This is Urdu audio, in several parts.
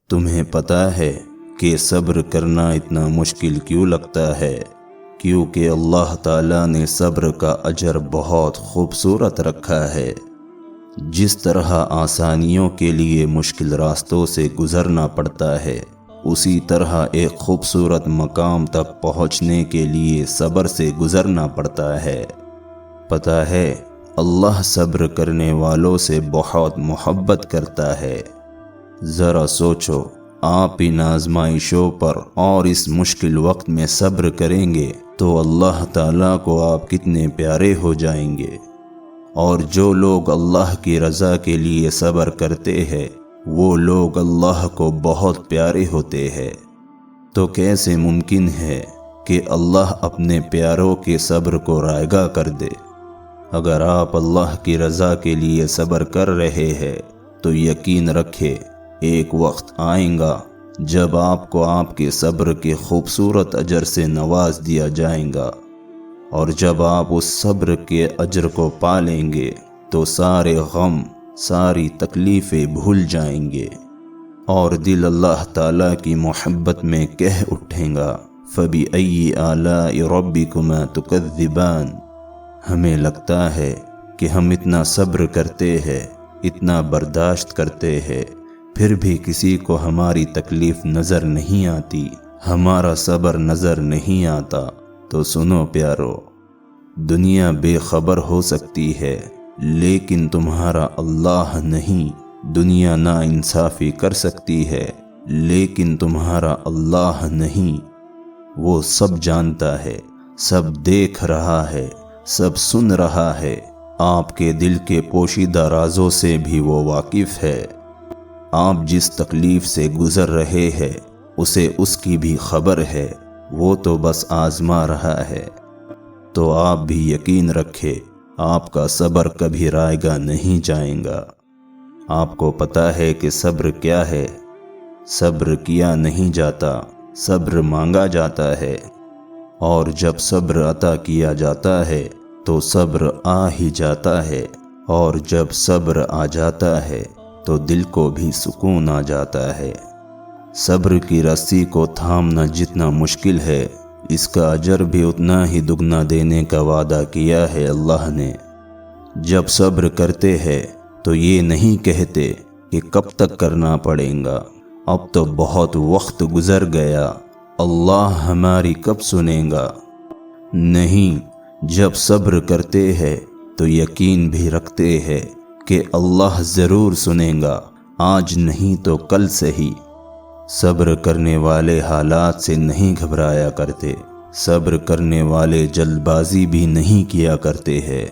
تمہیں پتہ ہے کہ صبر کرنا اتنا مشکل کیوں لگتا ہے؟ کیونکہ اللہ تعالیٰ نے صبر کا اجر بہت خوبصورت رکھا ہے۔ جس طرح آسانیوں کے لیے مشکل راستوں سے گزرنا پڑتا ہے، اسی طرح ایک خوبصورت مقام تک پہنچنے کے لیے صبر سے گزرنا پڑتا ہے۔ پتہ ہے، اللہ صبر کرنے والوں سے بہت محبت کرتا ہے۔ ذرا سوچو، آپ ان آزمائشوں پر اور اس مشکل وقت میں صبر کریں گے تو اللہ تعالیٰ کو آپ کتنے پیارے ہو جائیں گے۔ اور جو لوگ اللہ کی رضا کے لیے صبر کرتے ہیں، وہ لوگ اللہ کو بہت پیارے ہوتے ہیں۔ تو کیسے ممکن ہے کہ اللہ اپنے پیاروں کے صبر کو رائگاں کر دے؟ اگر آپ اللہ کی رضا کے لیے صبر کر رہے ہیں تو یقین رکھے، ایک وقت آئیں گا جب آپ کو آپ کے صبر کے خوبصورت اجر سے نواز دیا جائے گا، اور جب آپ اس صبر کے اجر کو پا لیں گے تو سارے غم، ساری تکلیفیں بھول جائیں گے، اور دل اللہ تعالیٰ کی محبت میں کہہ اٹھیں گا، فَبِأَيِّ آلَاءِ رَبِّكُمَا تُكَذِّبَانِ۔ ہمیں لگتا ہے کہ ہم اتنا صبر کرتے ہیں، اتنا برداشت کرتے ہیں، پھر بھی کسی کو ہماری تکلیف نظر نہیں آتی، ہمارا صبر نظر نہیں آتا۔ تو سنو پیارو، دنیا بے خبر ہو سکتی ہے، لیکن تمہارا اللہ نہیں۔ دنیا نا انصافی کر سکتی ہے، لیکن تمہارا اللہ نہیں۔ وہ سب جانتا ہے، سب دیکھ رہا ہے، سب سن رہا ہے، آپ کے دل کے پوشیدہ رازوں سے بھی وہ واقف ہے۔ آپ جس تکلیف سے گزر رہے ہیں، اسے اس کی بھی خبر ہے، وہ تو بس آزما رہا ہے۔ تو آپ بھی یقین رکھے، آپ کا صبر کبھی رائگاں نہیں جائے گا۔ آپ کو پتہ ہے کہ صبر کیا ہے؟ صبر کیا نہیں جاتا، صبر مانگا جاتا ہے، اور جب صبر عطا کیا جاتا ہے تو صبر آ ہی جاتا ہے، اور جب صبر آ جاتا ہے تو دل کو بھی سکون آ جاتا ہے۔ صبر کی رسی کو تھامنا جتنا مشکل ہے، اس کا اجر بھی اتنا ہی دگنا دینے کا وعدہ کیا ہے اللہ نے۔ جب صبر کرتے ہیں تو یہ نہیں کہتے کہ کب تک کرنا پڑے گا، اب تو بہت وقت گزر گیا، اللہ ہماری کب سنے گا۔ نہیں، جب صبر کرتے ہیں تو یقین بھی رکھتے ہیں کہ اللہ ضرور سنے گا، آج نہیں تو کل سے ہی۔ صبر کرنے والے حالات سے نہیں گھبرایا کرتے، صبر کرنے والے جلد بازی بھی نہیں کیا کرتے ہیں۔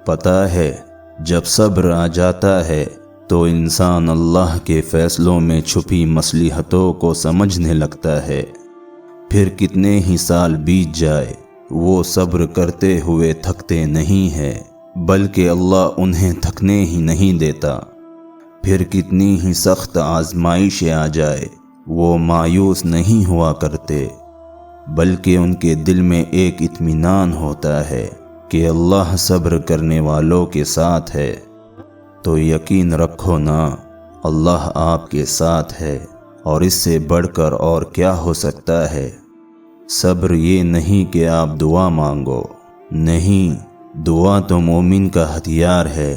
پتہ ہے، جب صبر آ جاتا ہے تو انسان اللہ کے فیصلوں میں چھپی مصلحتوں کو سمجھنے لگتا ہے۔ پھر کتنے ہی سال بیت جائے، وہ صبر کرتے ہوئے تھکتے نہیں ہیں، بلکہ اللہ انہیں تھکنے ہی نہیں دیتا۔ پھر کتنی ہی سخت آزمائشیں آ جائے، وہ مایوس نہیں ہوا کرتے، بلکہ ان کے دل میں ایک اطمینان ہوتا ہے کہ اللہ صبر کرنے والوں کے ساتھ ہے۔ تو یقین رکھو نا، اللہ آپ کے ساتھ ہے، اور اس سے بڑھ کر اور کیا ہو سکتا ہے۔ صبر یہ نہیں کہ آپ دعا مانگو، نہیں، دعا تو مومن کا ہتھیار ہے۔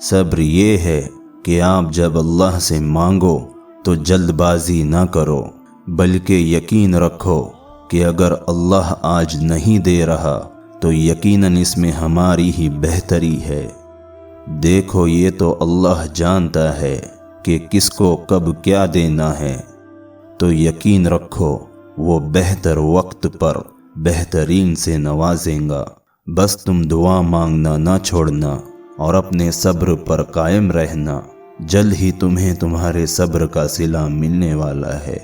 صبر یہ ہے کہ آپ جب اللہ سے مانگو تو جلد بازی نہ کرو، بلکہ یقین رکھو کہ اگر اللہ آج نہیں دے رہا تو یقیناً اس میں ہماری ہی بہتری ہے۔ دیکھو، یہ تو اللہ جانتا ہے کہ کس کو کب کیا دینا ہے، تو یقین رکھو وہ بہتر وقت پر بہترین سے نوازیں گا۔ بس تم دعا مانگنا نہ چھوڑنا اور اپنے صبر پر قائم رہنا، جلد ہی تمہیں تمہارے صبر کا صلہ ملنے والا ہے۔